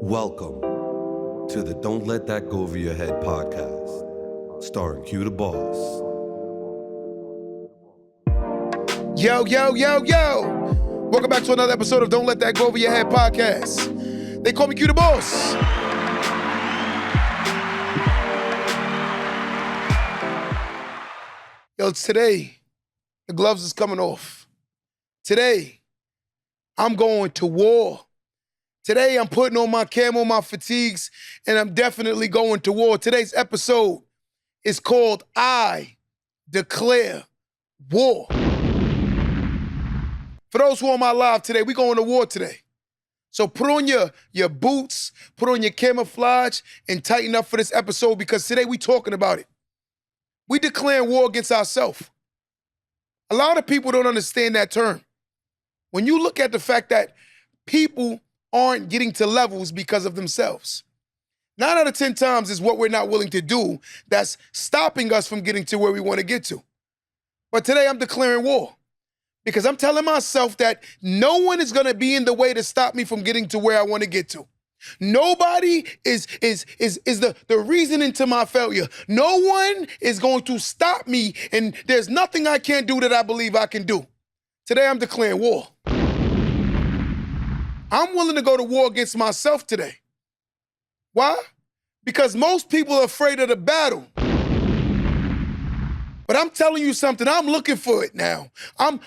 Welcome to the Don't Let That Go Over Your Head podcast, starring Q the Boss. Yo, yo, yo, yo. Welcome back to another episode of Don't Let That Go Over Your Head podcast. They call me Q the Boss. Yo, today, the gloves is coming off. Today, I'm going to war. Today, I'm putting on my camo, my fatigues, and I'm definitely going to war. Today's episode is called I Declare War. For those who are on my live today, we going to war today. So put on your boots, put on your camouflage, and tighten up for this episode because today we talking about it. We declaring war against ourselves. A lot of people don't understand that term. When you look at the fact that people aren't getting to levels because of themselves. 9 out of 10 times is what we're not willing to do that's stopping us from getting to where we want to get to. But today I'm declaring war because I'm telling myself that no one is going to be in the way to stop me from getting to where I want to get to. Nobody is the reason into my failure. No one is going to stop me, and there's nothing I can't do that I believe I can do. Today I'm declaring war. I'm willing to go to war against myself today. Why? Because most people are afraid of the battle. But I'm telling you something, I'm looking for it now. I'm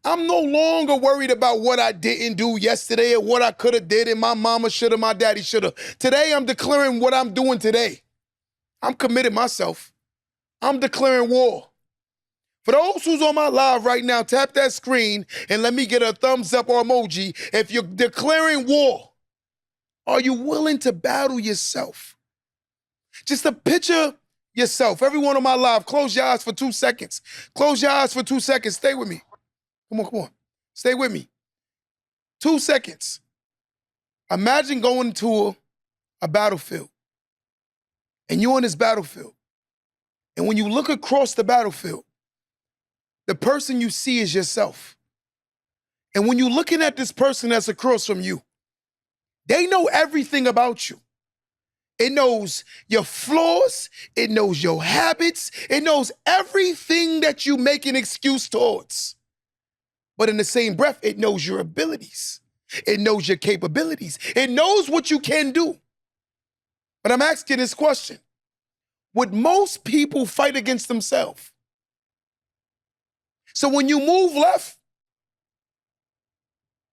no longer worried about what I didn't do yesterday or what I could have did and my mama should have, my daddy should have. Today I'm declaring what I'm doing today. I'm committed myself. I'm declaring war. For those who's on my live right now, tap that screen and let me get a thumbs up or emoji if you're declaring war. Are you willing to battle yourself? Just a picture yourself. Everyone on my live, close your eyes for 2 seconds. Close your eyes for 2 seconds. Stay with me. Come on. Stay with me. 2 seconds. Imagine going to a battlefield and you're on this battlefield. And when you look across the battlefield, the person you see is yourself. And when you're looking at this person that's across from you, they know everything about you. It knows your flaws, it knows your habits, it knows everything that you make an excuse towards. But in the same breath, it knows your abilities. It knows your capabilities. It knows what you can do. But I'm asking this question. Would most people fight against themselves? So when you move left,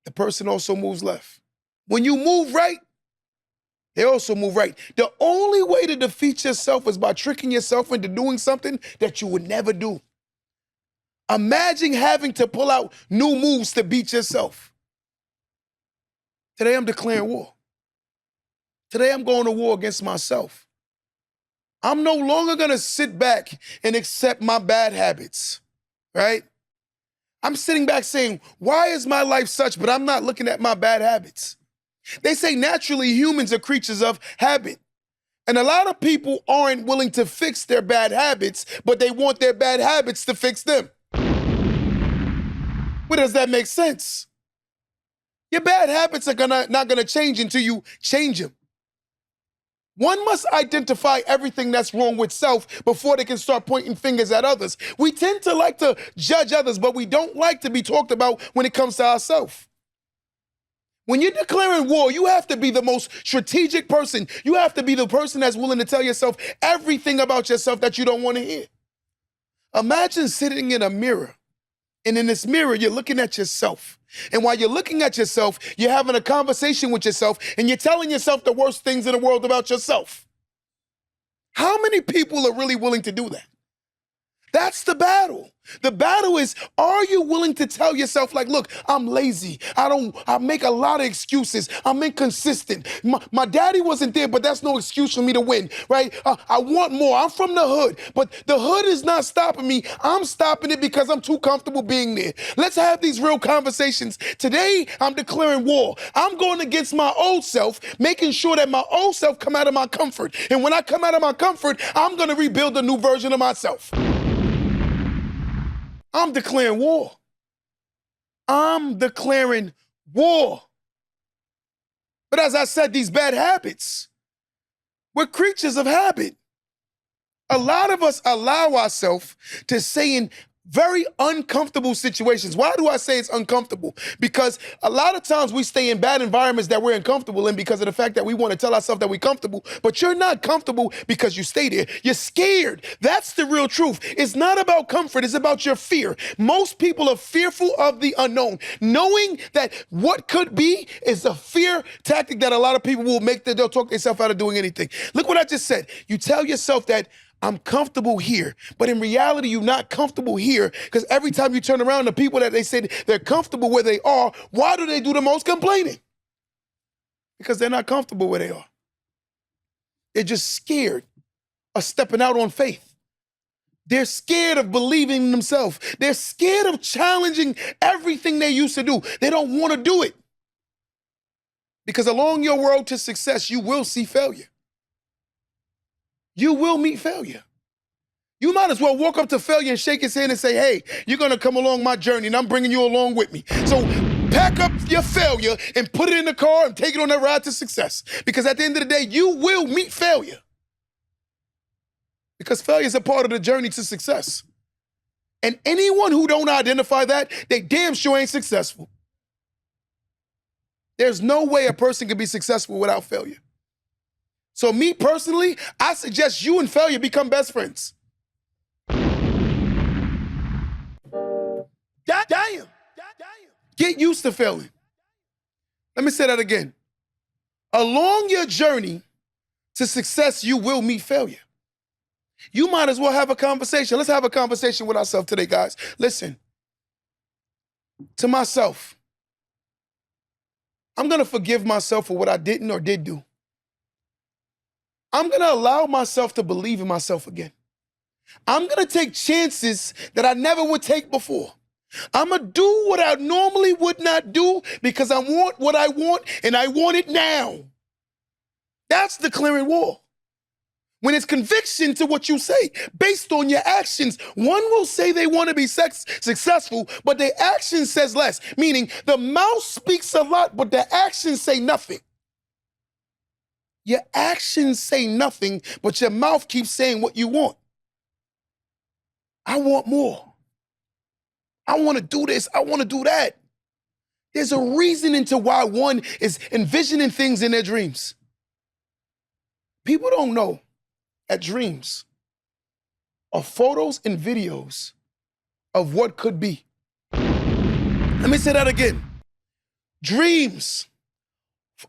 the person also moves left. When you move right, they also move right. The only way to defeat yourself is by tricking yourself into doing something that you would never do. Imagine having to pull out new moves to beat yourself. Today I'm declaring war. Today I'm going to war against myself. I'm no longer going to sit back and accept my bad habits, right? I'm sitting back saying, why is my life such, but I'm not looking at my bad habits. They say naturally humans are creatures of habit. And a lot of people aren't willing to fix their bad habits, but they want their bad habits to fix them. Well, does that make sense? Your bad habits are not gonna change until you change them. One must identify everything that's wrong with self before they can start pointing fingers at others. We tend to like to judge others, but we don't like to be talked about when it comes to ourselves. When you're declaring war, you have to be the most strategic person. You have to be the person that's willing to tell yourself everything about yourself that you don't want to hear. Imagine sitting in a mirror, and in this mirror, you're looking at yourself. And while you're looking at yourself, you're having a conversation with yourself, and you're telling yourself the worst things in the world about yourself. How many people are really willing to do that? That's the battle. The battle is, are you willing to tell yourself, like, look, I'm lazy. I make a lot of excuses. I'm inconsistent. My daddy wasn't there, but that's no excuse for me to win, right? I want more. I'm from the hood, but the hood is not stopping me. I'm stopping it because I'm too comfortable being there. Let's have these real conversations. Today, I'm declaring war. I'm going against my old self, making sure that my old self come out of my comfort. And when I come out of my comfort, I'm going to rebuild a new version of myself. I'm declaring war. I'm declaring war. But as I said, these bad habits, we're creatures of habit. A lot of us allow ourselves to stay in very uncomfortable situations. Why do I say it's uncomfortable? Because a lot of times we stay in bad environments that we're uncomfortable in because of the fact that we want to tell ourselves that we're comfortable, but you're not comfortable because you stay there. You're scared. That's the real truth. It's not about comfort. It's about your fear. Most people are fearful of the unknown. Knowing that what could be is a fear tactic that a lot of people will they'll talk themselves out of doing anything. Look what I just said. You tell yourself that I'm comfortable here, but in reality, you're not comfortable here because every time you turn around, the people that they say they're comfortable where they are, why do they do the most complaining? Because they're not comfortable where they are. They're just scared of stepping out on faith. They're scared of believing in themselves. They're scared of challenging everything they used to do. They don't want to do it. Because along your road to success, you will see failure. You will meet failure. You might as well walk up to failure and shake his hand and say, hey, you're going to come along my journey and I'm bringing you along with me. So pack up your failure and put it in the car and take it on that ride to success. Because at the end of the day, you will meet failure. Because failure is a part of the journey to success. And anyone who don't identify that, they damn sure ain't successful. There's no way a person can be successful without failure. So me personally, I suggest you and failure become best friends. Damn. Get used to failing. Let me say that again. Along your journey to success, you will meet failure. You might as well have a conversation. Let's have a conversation with ourselves today, guys. Listen, to myself, I'm going to forgive myself for what I didn't or did do. I'm going to allow myself to believe in myself again. I'm going to take chances that I never would take before. I'm going to do what I normally would not do because I want what I want and I want it now. That's declaring war. When it's conviction to what you say based on your actions, one will say they want to be successful, but their action says less, meaning the mouth speaks a lot, but the actions say nothing. Your actions say nothing, but your mouth keeps saying what you want. I want more. I want to do this. I want to do that. There's a reason into why one is envisioning things in their dreams. People don't know that dreams are photos and videos of what could be. Let me say that again. Dreams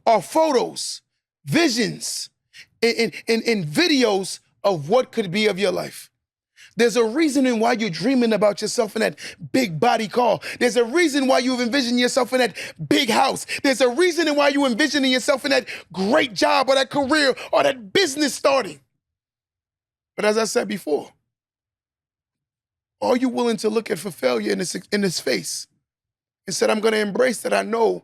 are photos, visions, and videos of what could be of your life. There's a reason in why you're dreaming about yourself in that big body car. There's a reason why you've envisioned yourself in that big house. There's a reason in why you're envisioning yourself in that great job or that career or that business starting. But as I said before, are you willing to look at for failure in this face and said, I'm going to embrace that I know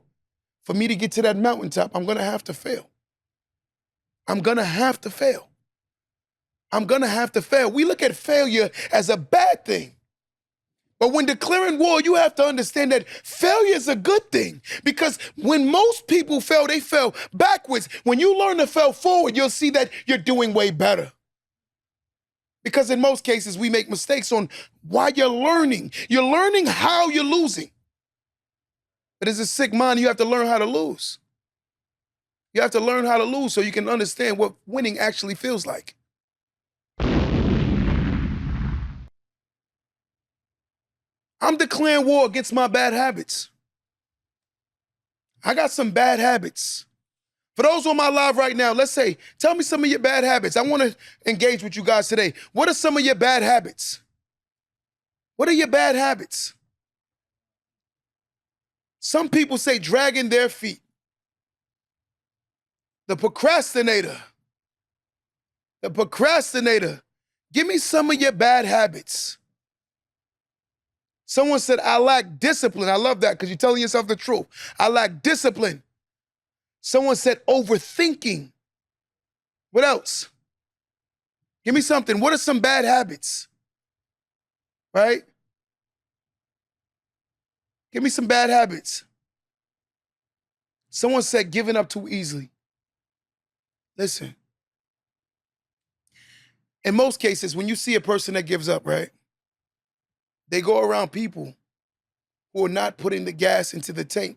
for me to get to that mountaintop, I'm going to have to fail. I'm going to have to fail. I'm going to have to fail. We look at failure as a bad thing. But when declaring war, you have to understand that failure is a good thing because when most people fail, they fail backwards. When you learn to fail forward, you'll see that you're doing way better. Because in most cases, we make mistakes on why you're learning. You're learning how you're losing. But as a sick mind, you have to learn how to lose. You have to learn how to lose so you can understand what winning actually feels like. I'm declaring war against my bad habits. I got some bad habits. For those on my live right now, let's say, tell me some of your bad habits. I want to engage with you guys today. What are some of your bad habits? What are your bad habits? Some people say dragging their feet. The procrastinator. The procrastinator. Give me some of your bad habits. Someone said, I lack discipline. I love that because you're telling yourself the truth. I lack discipline. Someone said overthinking. What else? Give me something. What are some bad habits? Right? Give me some bad habits. Someone said giving up too easily. Listen, in most cases, when you see a person that gives up, right, they go around people who are not putting the gas into the tank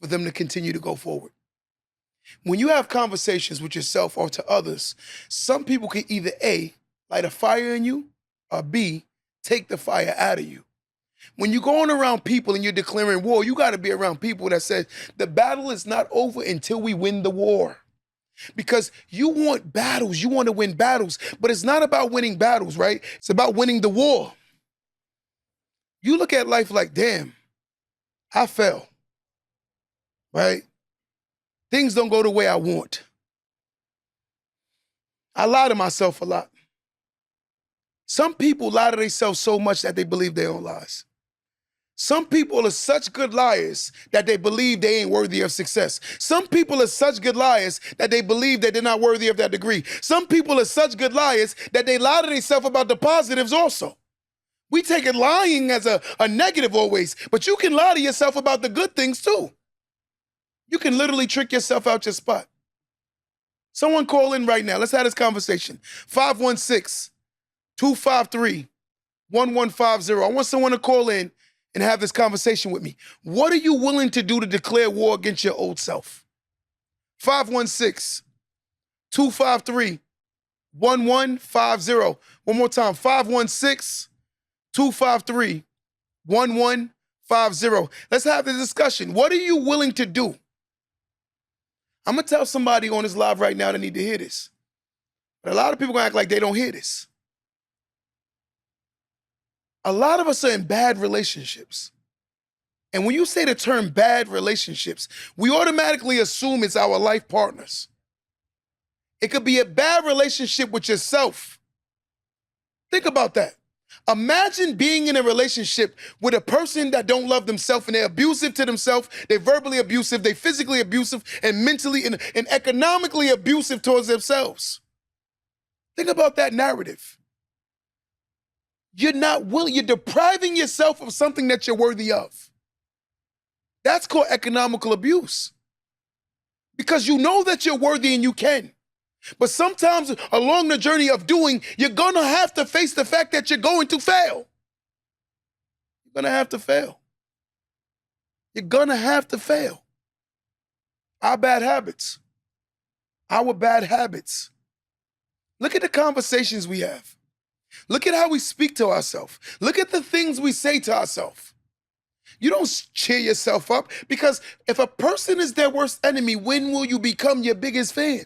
for them to continue to go forward. When you have conversations with yourself or to others, some people can either A, light a fire in you, or B, take the fire out of you. When you're going around people and you're declaring war, you got to be around people that says the battle is not over until we win the war. Because you want battles, you want to win battles, but it's not about winning battles, right? It's about winning the war. You look at life like, damn, I fell, right? Things don't go the way I want. I lie to myself a lot. Some people lie to themselves so much that they believe their own lies. Some people are such good liars that they believe they ain't worthy of success. Some people are such good liars that they believe that they're not worthy of that degree. Some people are such good liars that they lie to themselves about the positives also. We take it lying as a negative always, but you can lie to yourself about the good things too. You can literally trick yourself out your spot. Someone call in right now. Let's have this conversation. 516-253-1150. I want someone to call in and have this conversation with me. What are you willing to do to declare war against your old self? 516-253-1150. One more time, 516-253-1150. Let's have the discussion. What are you willing to do? I'm going to tell somebody on this live right now that need to hear this. But a lot of people going to act like they don't hear this. A lot of us are in bad relationships. And when you say the term bad relationships, we automatically assume it's our life partners. It could be a bad relationship with yourself. Think about that. Imagine being in a relationship with a person that don't love themselves and they're abusive to themselves, they're verbally abusive, they're physically abusive, and mentally and economically abusive towards themselves. Think about that narrative. You're not willing, you're depriving yourself of something that you're worthy of. That's called economical abuse. Because you know that you're worthy and you can. But sometimes along the journey of doing, you're going to have to face the fact that you're going to fail. You're going to have to fail. You're going to have to fail. Our bad habits. Our bad habits. Look at the conversations we have. Look at how we speak to ourselves. Look at the things we say to ourselves. You don't cheer yourself up because if a person is their worst enemy, when will you become your biggest fan?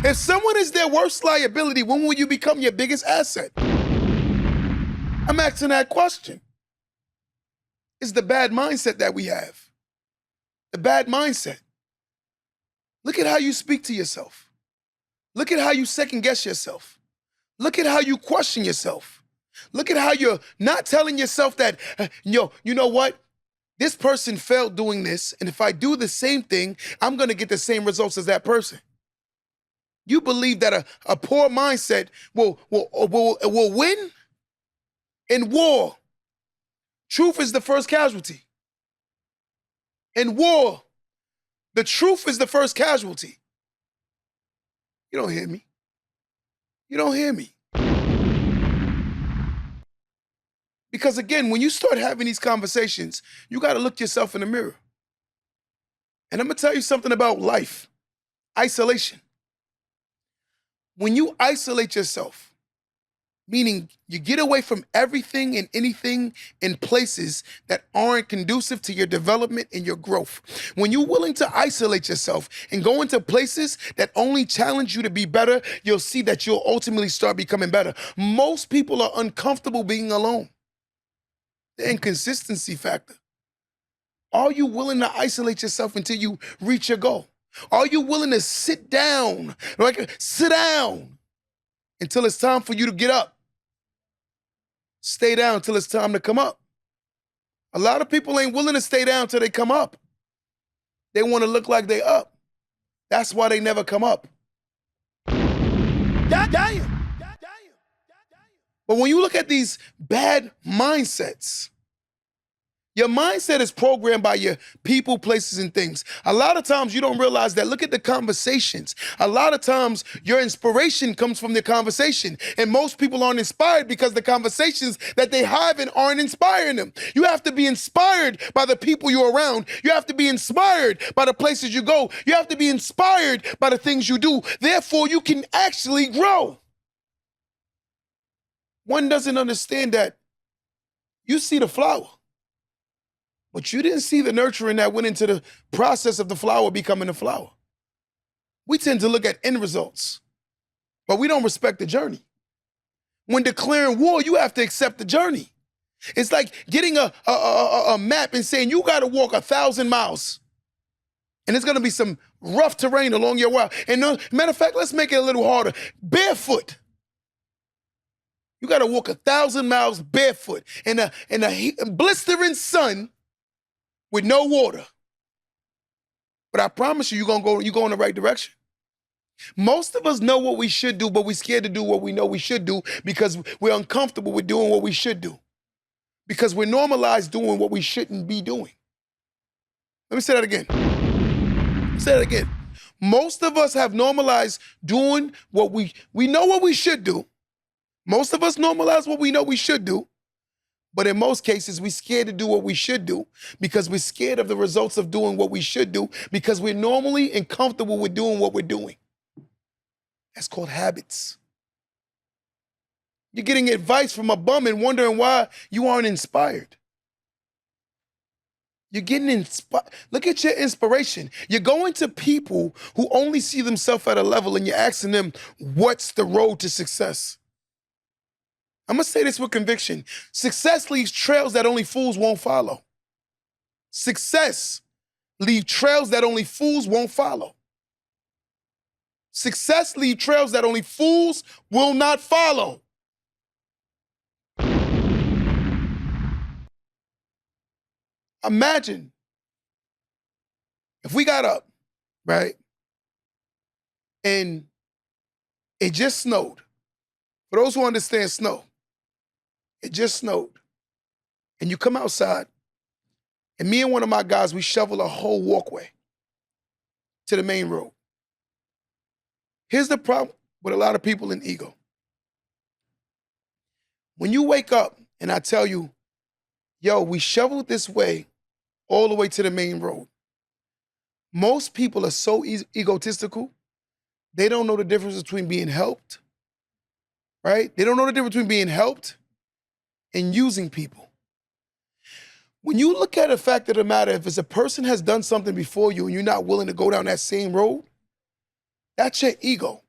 If someone is their worst liability, when will you become your biggest asset? I'm asking that question. It's the bad mindset that we have. The bad mindset. Look at how you speak to yourself. Look at how you second guess yourself. Look at how you question yourself. Look at how you're not telling yourself that, you know what? This person failed doing this, and if I do the same thing, I'm going to get the same results as that person. You believe that a poor mindset will win? In war, truth is the first casualty. In war, the truth is the first casualty. You don't hear me. You don't hear me. Because again, when you start having these conversations, you got to look yourself in the mirror. And I'm going to tell you something about life. Isolation. When you isolate yourself, meaning you get away from everything and anything in places that aren't conducive to your development and your growth. When you're willing to isolate yourself and go into places that only challenge you to be better, you'll see that you'll ultimately start becoming better. Most people are uncomfortable being alone. The inconsistency factor. Are you willing to isolate yourself until you reach your goal? Are you willing to sit down, sit down until it's time for you to get up? Stay down until it's time to come up. A lot of people ain't willing to stay down until they come up. They want to look like they up. That's why they never come up. Damn. But when you look at these bad mindsets, Your mindset is programmed by your people, places, and things. A lot of times you don't realize that. Look at the conversations. A lot of times your inspiration comes from the conversation. And most people aren't inspired because the conversations that they have aren't inspiring them. You have to be inspired by the people you're around. You have to be inspired by the places you go. You have to be inspired by the things you do. Therefore, you can actually grow. One doesn't understand that you see the flower, but you didn't see the nurturing that went into the process of the flower becoming a flower. We tend to look at end results, but we don't respect the journey. When declaring war, you have to accept the journey. It's like getting a map and saying you got to walk 1,000 miles, and there's going to be some rough terrain along your way. And matter of fact, let's make it a little harder. Barefoot. You got to walk 1,000 miles barefoot in a blistering sun, with no water. But I promise you, you're going in the right direction. Most of us know what we should do, but we're scared to do what we know we should do because we're uncomfortable with doing what we should do. Because we're normalized doing what we shouldn't be doing. Let me say that again. Most of us have normalized doing what we know what we should do. Most of us normalize what we know we should do. But in most cases, we're scared to do what we should do because we're scared of the results of doing what we should do because we're normally and comfortable with doing what we're doing. That's called habits. You're getting advice from a bum and wondering why you aren't inspired. You're getting inspired. Look at your inspiration. You're going to people who only see themselves at a level and you're asking them, what's the road to success? I'm going to say this with conviction. Success leaves trails that only fools won't follow. Success leaves trails that only fools won't follow. Success leaves trails that only fools will not follow. Imagine if we got up, right, and it just snowed. For those who understand snow, it just snowed. And you come outside, and me and one of my guys, we shovel a whole walkway to the main road. Here's the problem with a lot of people in ego. When you wake up and I tell you, yo, we shoveled this way all the way to the main road. Most people are so egotistical, they don't know the difference between being helped, right? They don't know the difference between being helped and using people. When you look at the fact of the matter, if it's a person has done something before you and you're not willing to go down that same road, that's your ego.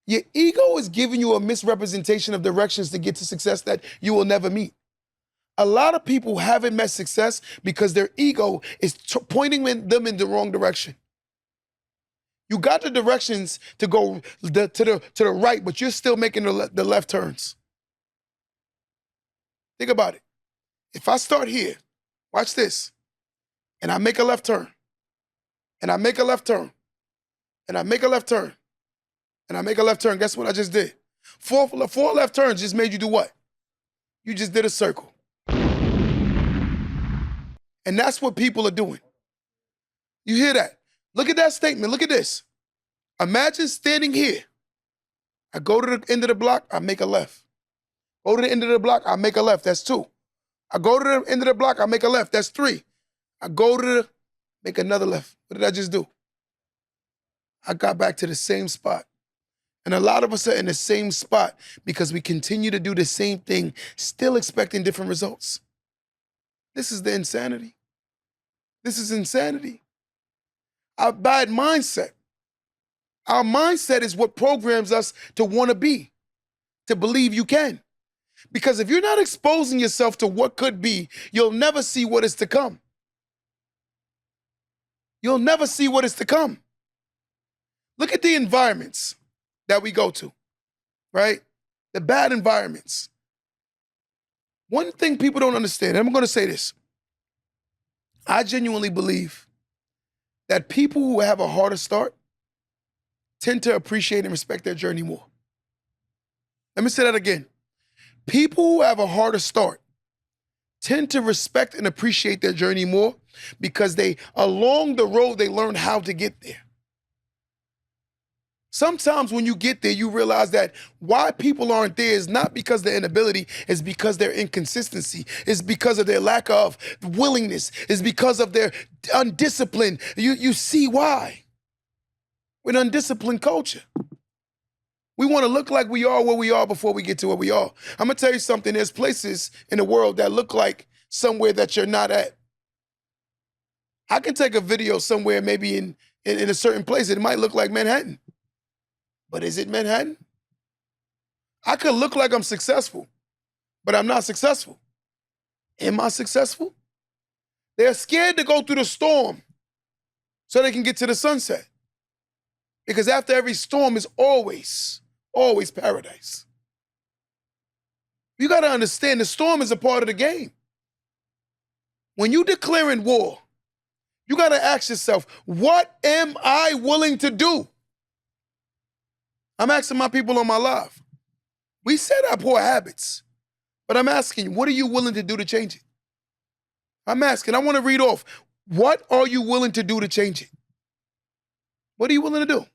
Your ego is giving you a misrepresentation of directions to get to success that you will never meet. A lot of people haven't met success because their ego is pointing them in the wrong direction. You got the directions to go to the right, but you're still making the left turns. Think about it. If I start here, watch this, and I make a left turn, and I make a left turn, and I make a left turn, and I make a left turn, guess what I just did? Four left turns just made you do what? You just did a circle. And that's what people are doing. You hear that? Look at that statement. Look at this. Imagine standing here. I go to the end of the block, I make a left. Go to the end of the block, I make a left. That's 2. I go to the end of the block, I make a left. That's 3. I go to make another left. What did I just do? I got back to the same spot. And a lot of us are in the same spot because we continue to do the same thing, still expecting different results. This is the insanity. This is insanity. Our bad mindset. Our mindset is what programs us to want to be, to believe you can. Because if you're not exposing yourself to what could be, you'll never see what is to come. You'll never see what is to come. Look at the environments that we go to, right? The bad environments. One thing people don't understand, and I'm going to say this. I genuinely believe that people who have a harder start tend to appreciate and respect their journey more. Let me say that again. People who have a harder start tend to respect and appreciate their journey more because along the road, they learn how to get there. Sometimes when you get there, you realize that why people aren't there is not because of their inability, it's because their inconsistency, it's because of their lack of willingness, it's because of their undiscipline. You see why. We're an undisciplined culture. We want to look like we are where we are before we get to where we are. I'm going to tell you something. There's places in the world that look like somewhere that you're not at. I can take a video somewhere, maybe in a certain place. It might look like Manhattan. But is it Manhattan? I could look like I'm successful, but I'm not successful. Am I successful? They're scared to go through the storm so they can get to the sunset. Because after every storm is always paradise. You got to understand the storm is a part of the game. When you declaring war, you got to ask yourself, what am I willing to do? I'm asking my people on my live. We said our poor habits, but I'm asking, what are you willing to do to change it? I'm asking, I want to read off. What are you willing to do to change it? What are you willing to do?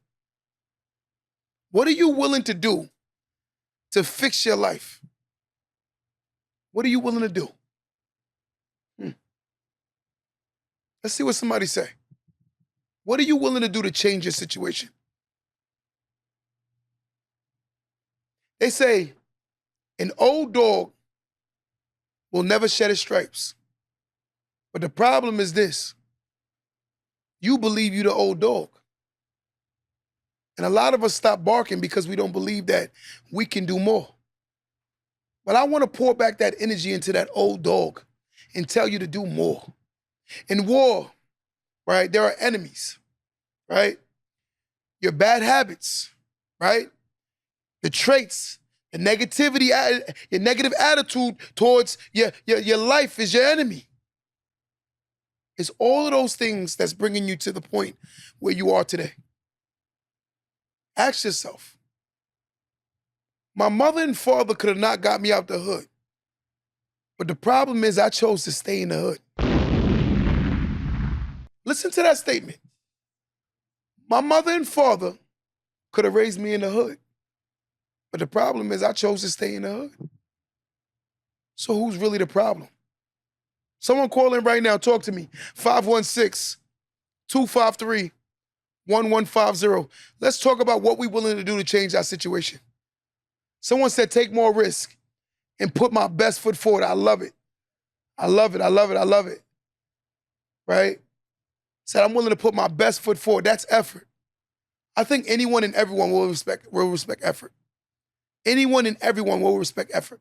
What are you willing to do to fix your life? What are you willing to do? Let's see what somebody say. What are you willing to do to change your situation? They say an old dog will never shed his stripes. But the problem is this. You believe you're the old dog. And a lot of us stop barking because we don't believe that we can do more. But I want to pour back that energy into that old dog and tell you to do more. In war, right, there are enemies, right? Your bad habits, right? The traits, the negativity, your negative attitude towards your life is your enemy. It's all of those things that's bringing you to the point where you are today. Ask yourself, my mother and father could have not got me out the hood. But the problem is I chose to stay in the hood. Listen to that statement. My mother and father could have raised me in the hood. But the problem is I chose to stay in the hood. So who's really the problem? Someone call in right now, talk to me. 516-253-1150. Let's talk about what we're willing to do to change our situation. Someone said take more risk and put my best foot forward. I love it. I love it. I love it. I love it. Right? Said I'm willing to put my best foot forward. That's effort. I think anyone and everyone will respect effort. Anyone and everyone will respect effort.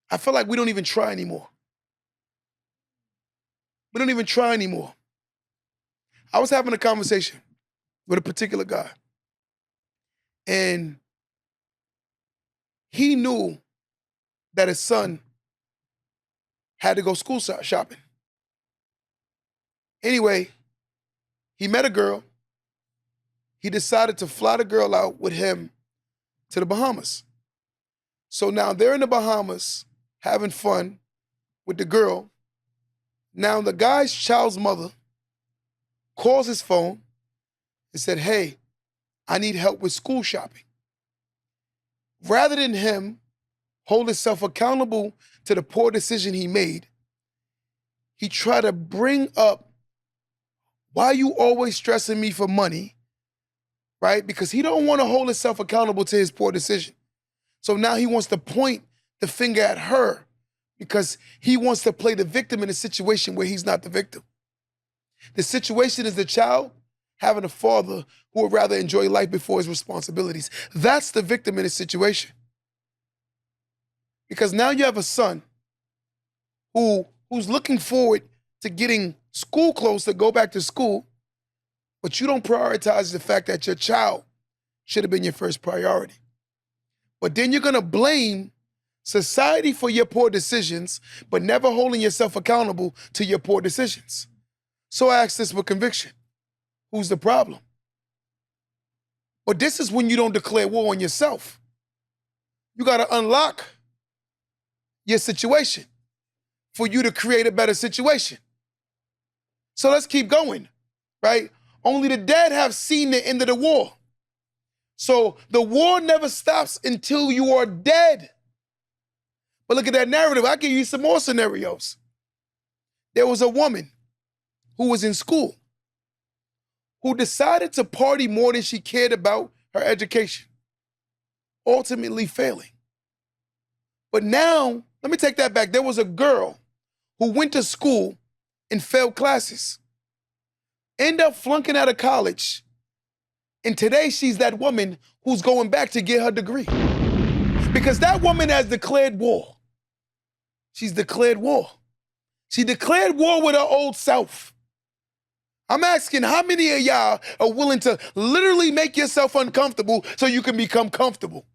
I feel like we don't even try anymore. We don't even try anymore. I was having a conversation with a particular guy, and he knew that his son had to go school shopping. Anyway, he met a girl. He decided to fly the girl out with him to the Bahamas. So now they're in the Bahamas having fun with the girl. Now the guy's child's mother calls his phone and said, hey, I need help with school shopping. Rather than him hold himself accountable to the poor decision he made, he tried to bring up, why are you always stressing me for money? Right? Because he don't want to hold himself accountable to his poor decision. So now he wants to point the finger at her because he wants to play the victim in a situation where he's not the victim. The situation is the child having a father who would rather enjoy life before his responsibilities. That's the victim in this situation. Because now you have a son who's looking forward to getting school clothes to go back to school, but you don't prioritize the fact that your child should have been your first priority. But then you're going to blame society for your poor decisions, but never holding yourself accountable to your poor decisions. So I ask this with conviction. Who's the problem? But this is when you don't declare war on yourself. You got to unlock your situation. for you to create a better situation. So let's keep going, right? Only the dead have seen the end of the war. So the war never stops until you are dead. But look at that narrative. I'll give you some more scenarios. There was a woman who was in school who decided to party more than she cared about her education, ultimately failing. But now, let me take that back. There was a girl who went to school and failed classes, ended up flunking out of college, and today she's that woman who's going back to get her degree. Because that woman has declared war. She's declared war. She declared war with her old self. I'm asking how many of y'all are willing to literally make yourself uncomfortable so you can become comfortable?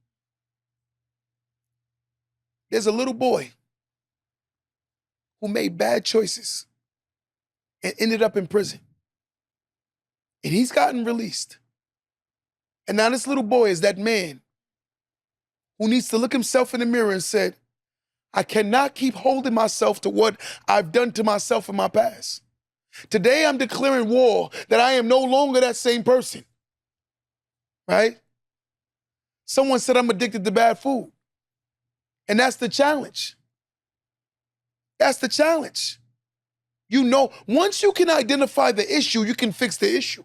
There's a little boy who made bad choices and ended up in prison. And he's gotten released. And now this little boy is that man who needs to look himself in the mirror and said, I cannot keep holding myself to what I've done to myself in my past. Today I'm declaring war that I am no longer that same person, right? Someone said I'm addicted to bad food. And that's the challenge. That's the challenge. You know, once you can identify the issue, you can fix the issue.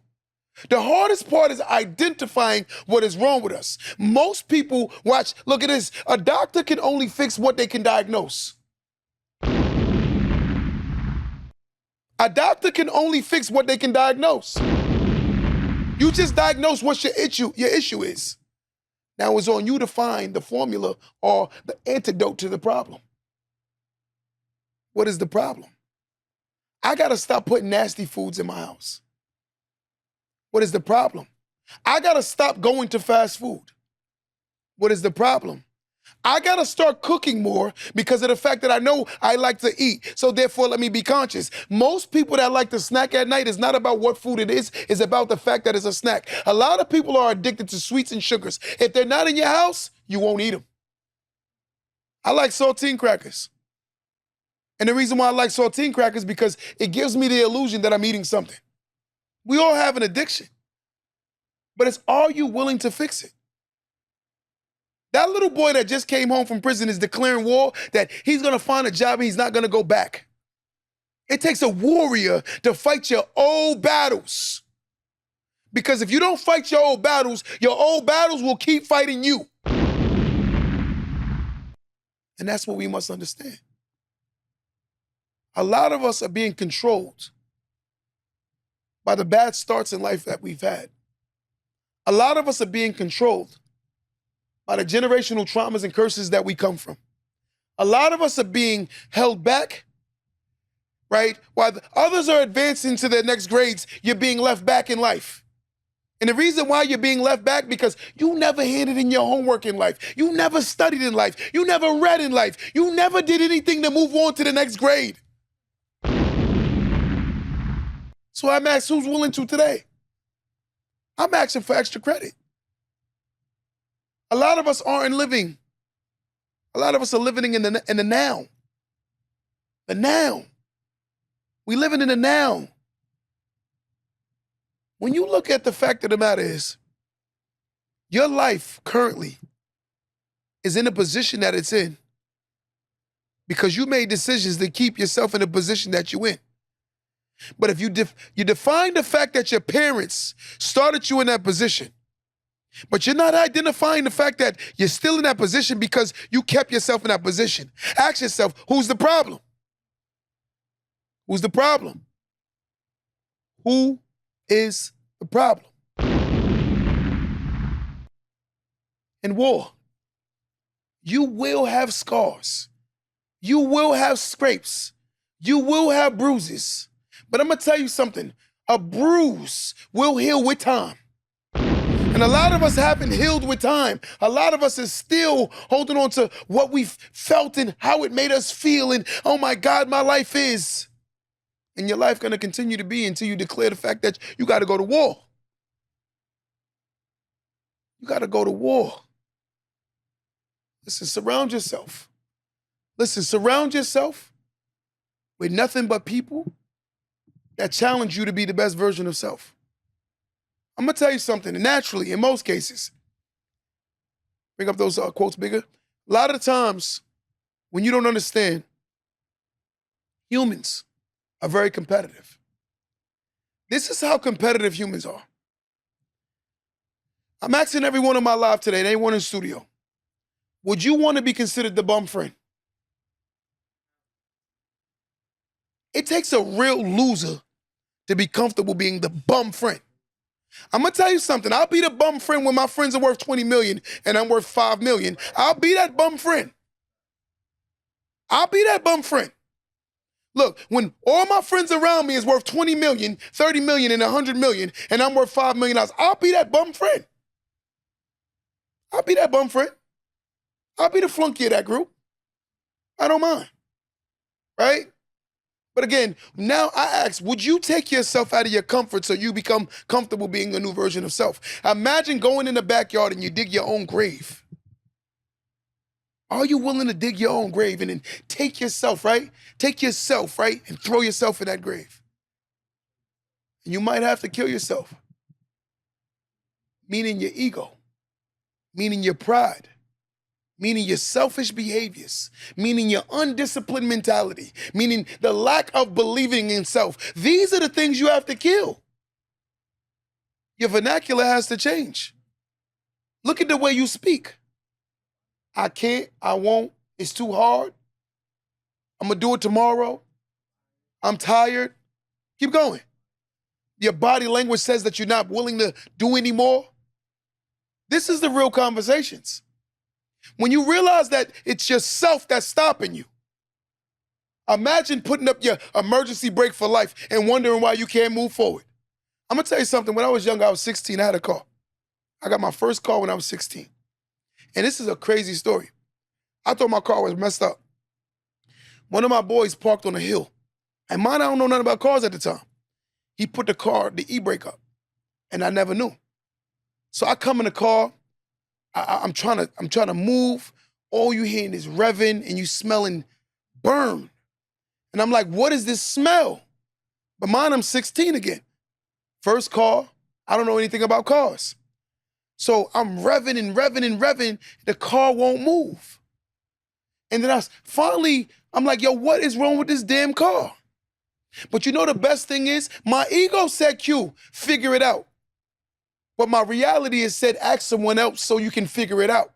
The hardest part is identifying what is wrong with us. Most people look at this. A doctor can only fix what they can diagnose. A doctor can only fix what they can diagnose. You just diagnose what your issue is. Now it's on you to find the formula or the antidote to the problem. What is the problem? I gotta stop putting nasty foods in my house. What is the problem? I gotta stop going to fast food. What is the problem? I gotta start cooking more because of the fact that I know I like to eat. So therefore, let me be conscious. Most people that like to snack at night is not about what food it is. It's about the fact that it's a snack. A lot of people are addicted to sweets and sugars. If they're not in your house, you won't eat them. I like saltine crackers. And the reason why I like saltine crackers is because it gives me the illusion that I'm eating something. We all have an addiction. But it's, are you willing to fix it? That little boy that just came home from prison is declaring war that he's going to find a job and he's not going to go back. It takes a warrior to fight your old battles. Because if you don't fight your old battles will keep fighting you. And that's what we must understand. A lot of us are being controlled by the bad starts in life that we've had. A lot of us are being controlled by the generational traumas and curses that we come from. A lot of us are being held back, right? While others are advancing to their next grades, you're being left back in life. And the reason why you're being left back, because you never handed in your homework in life. You never studied in life. You never read in life. You never did anything to move on to the next grade. So I'm asking, who's willing to today? I'm asking for extra credit. A lot of us aren't living. A lot of us are living in the now. The now. We living in the now. When you look at the fact of the matter is, your life currently is in the position that it's in because you made decisions to keep yourself in the position that you're in. But if you define the fact that your parents started you in that position, but you're not identifying the fact that you're still in that position because you kept yourself in that position. Ask yourself, who's the problem? Who's the problem? Who is the problem? In war, you will have scars. You will have scrapes. You will have bruises. But I'm going to tell you something. A bruise will heal with time. And a lot of us haven't healed with time. A lot of us is still holding on to what we felt and how it made us feel. And, oh my God, my life is. And your life going to continue to be until you declare the fact that you got to go to war. You got to go to war. Listen, surround yourself. Listen, surround yourself with nothing but people that challenge you to be the best version of self. I'm gonna tell you something, and naturally, in most cases, bring up those quotes bigger. A lot of the times, when you don't understand, humans are very competitive. This is how competitive humans are. I'm asking everyone on my live today, and anyone in the studio, would you want to be considered the bum friend? It takes a real loser to be comfortable being the bum friend. I'm gonna tell you something. I'll be the bum friend when my friends are worth 20 million and I'm worth 5 million. I'll be that bum friend. I'll be that bum friend. Look, when all my friends around me is worth 20 million, 30 million, and 100 million, and I'm worth $5 million, I'll be that bum friend. I'll be that bum friend. I'll be the flunky of that group. I don't mind, right? But again, now I ask, would you take yourself out of your comfort so you become comfortable being a new version of self? Imagine going in the backyard and you dig your own grave. Are you willing to dig your own grave and then take yourself, right? Take yourself, right? And throw yourself in that grave. And you might have to kill yourself. Meaning your ego, meaning your pride, meaning your selfish behaviors, meaning your undisciplined mentality, meaning the lack of believing in self. These are the things you have to kill. Your vernacular has to change. Look at the way you speak. I can't, I won't, it's too hard. I'm gonna do it tomorrow. I'm tired. Keep going. Your body language says that you're not willing to do anymore. This is the real conversations. When you realize that it's yourself that's stopping you, imagine putting up your emergency brake for life and wondering why you can't move forward. I'm gonna tell you something. When I was young, I was 16, I had a car. I got my first car when I was 16. And this is a crazy story. I thought my car was messed up. One of my boys parked on a hill. And mine, I don't know nothing about cars at the time. He put the e-brake up, and I never knew. So I come in the car, I'm trying to move. All you hearing is revving and you smelling burn. And I'm like, what is this smell? But mine, I'm 16 again. First car, I don't know anything about cars. So I'm revving and revving and revving, the car won't move. And then I'm like, yo, what is wrong with this damn car? But you know the best thing is, my ego said, Q, figure it out. But my reality is said, ask someone else so you can figure it out.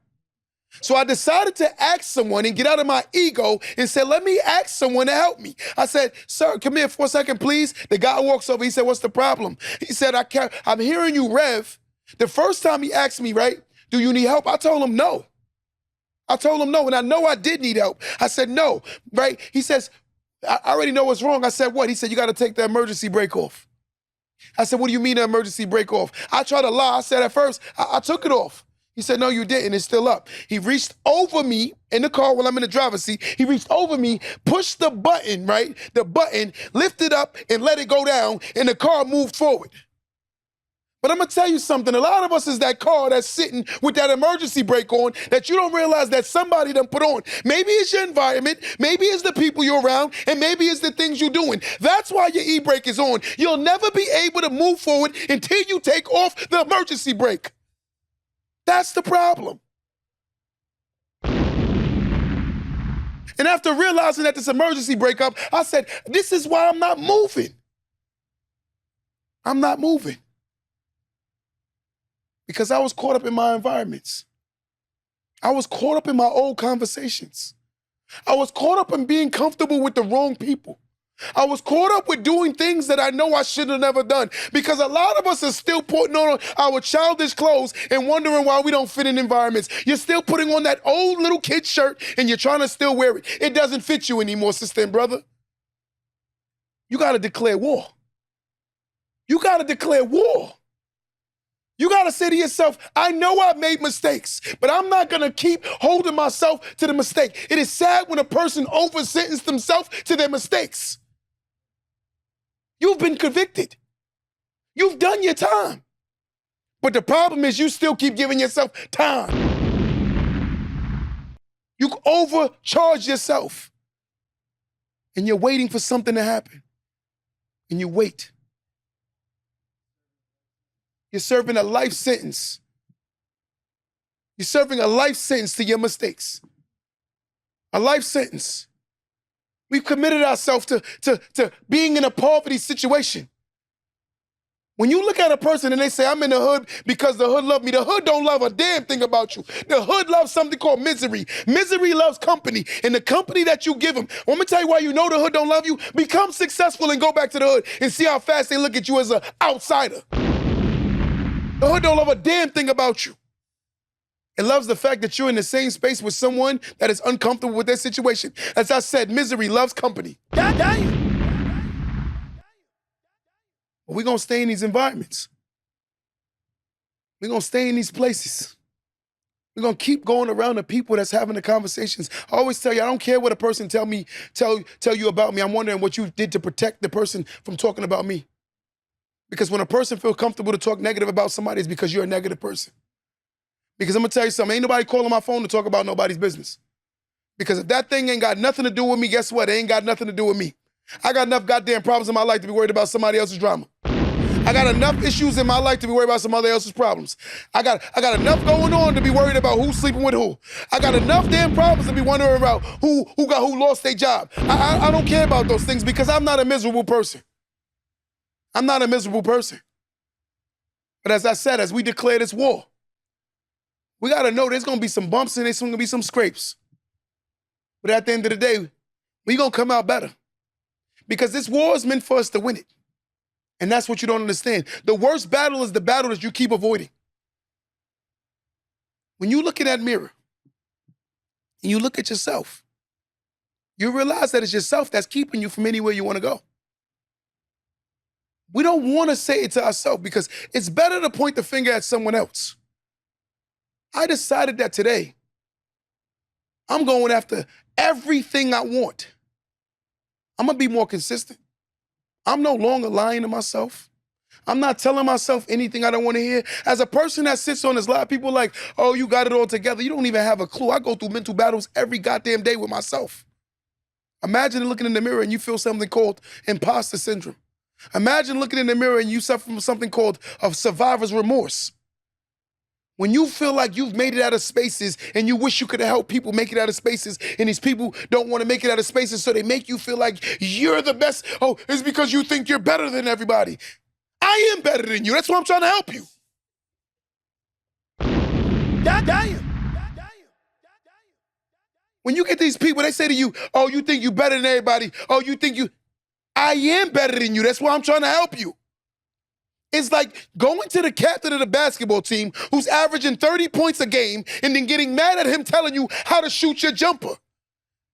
So I decided to ask someone and get out of my ego and said, let me ask someone to help me. I said, sir, come here for a second, please. The guy walks over, he said, what's the problem? He said, I'm hearing you rev. The first time he asked me, right, do you need help? I told him no. And I know I did need help. I said no, right? He says, I already know what's wrong. I said, what? He said, you got to take the emergency brake off. I said, what do you mean the emergency brake off? I tried to lie. I said at first, I took it off. He said, no, you didn't. It's still up. He reached over me in the car while I'm in the driver's seat. He reached over me, pushed the button, right? The button, lifted up and let it go down, and the car moved forward. But I'm gonna tell you something, a lot of us is that car that's sitting with that emergency brake on that you don't realize that somebody done put on. Maybe it's your environment, maybe it's the people you're around, and maybe it's the things you're doing. That's why your e-brake is on. You'll never be able to move forward until you take off the emergency brake. That's the problem. And after realizing that this emergency brake up, I said, this is why I'm not moving. I'm not moving. Because I was caught up in my environments. I was caught up in my old conversations. I was caught up in being comfortable with the wrong people. I was caught up with doing things that I know I should have never done. Because a lot of us are still putting on our childish clothes and wondering why we don't fit in environments. You're still putting on that old little kid shirt and you're trying to still wear it. It doesn't fit you anymore, sister and brother. You got to declare war. You got to declare war. You got to say to yourself, I know I've made mistakes, but I'm not going to keep holding myself to the mistake. It is sad when a person over-sentenced themselves to their mistakes. You've been convicted. You've done your time. But the problem is you still keep giving yourself time. You overcharge yourself. and you're waiting for something to happen. And you wait. You're serving a life sentence. You're serving a life sentence to your mistakes. A life sentence. We've committed ourselves to being in a poverty situation. When you look at a person and they say, I'm in the hood because the hood love me, the hood don't love a damn thing about you. The hood loves something called misery. Misery loves company, and the company that you give them. Let me tell you why you know the hood don't love you. Become successful and go back to the hood and see how fast they look at you as an outsider. The hood don't love a damn thing about you. It loves the fact that you're in the same space with someone that is uncomfortable with their situation. As I said, misery loves company. God damn. But we're going to stay in these environments. We're going to stay in these places. We're going to keep going around the people that's having the conversations. I always tell you, I don't care what a person tell you about me. I'm wondering what you did to protect the person from talking about me. Because when a person feels comfortable to talk negative about somebody, it's because you're a negative person. Because I'm going to tell you something, ain't nobody calling my phone to talk about nobody's business. Because if that thing ain't got nothing to do with me, guess what? It ain't got nothing to do with me. I got enough goddamn problems in my life to be worried about somebody else's drama. I got enough issues in my life to be worried about somebody else's problems. I got enough going on to be worried about who's sleeping with who. I got enough damn problems to be wondering about who lost their job. I don't care about those things because I'm not a miserable person. I'm not a miserable person. But as I said, as we declare this war, we got to know there's going to be some bumps and there's going to be some scrapes. But at the end of the day, we're going to come out better. Because this war is meant for us to win it. And that's what you don't understand. The worst battle is the battle that you keep avoiding. When you look in that mirror and you look at yourself, you realize that it's yourself that's keeping you from anywhere you want to go. We don't want to say it to ourselves because it's better to point the finger at someone else. I decided that today, I'm going after everything I want. I'm going to be more consistent. I'm no longer lying to myself. I'm not telling myself anything I don't want to hear. As a person that sits on this lot, people are like, oh, you got it all together. You don't even have a clue. I go through mental battles every goddamn day with myself. Imagine looking in the mirror and you feel something called imposter syndrome. Imagine looking in the mirror and you suffer from something called a survivor's remorse. When you feel like you've made it out of spaces and you wish you could have helped people make it out of spaces and these people don't want to make it out of spaces so they make you feel like you're the best. Oh, it's because you think you're better than everybody. I am better than you. That's why I'm trying to help you. God damn. When you get these people, they say to you, oh, you think you're better than everybody. Oh, you think you... I am better than you. That's why I'm trying to help you. It's like going to the captain of the basketball team who's averaging 30 points a game and then getting mad at him telling you how to shoot your jumper.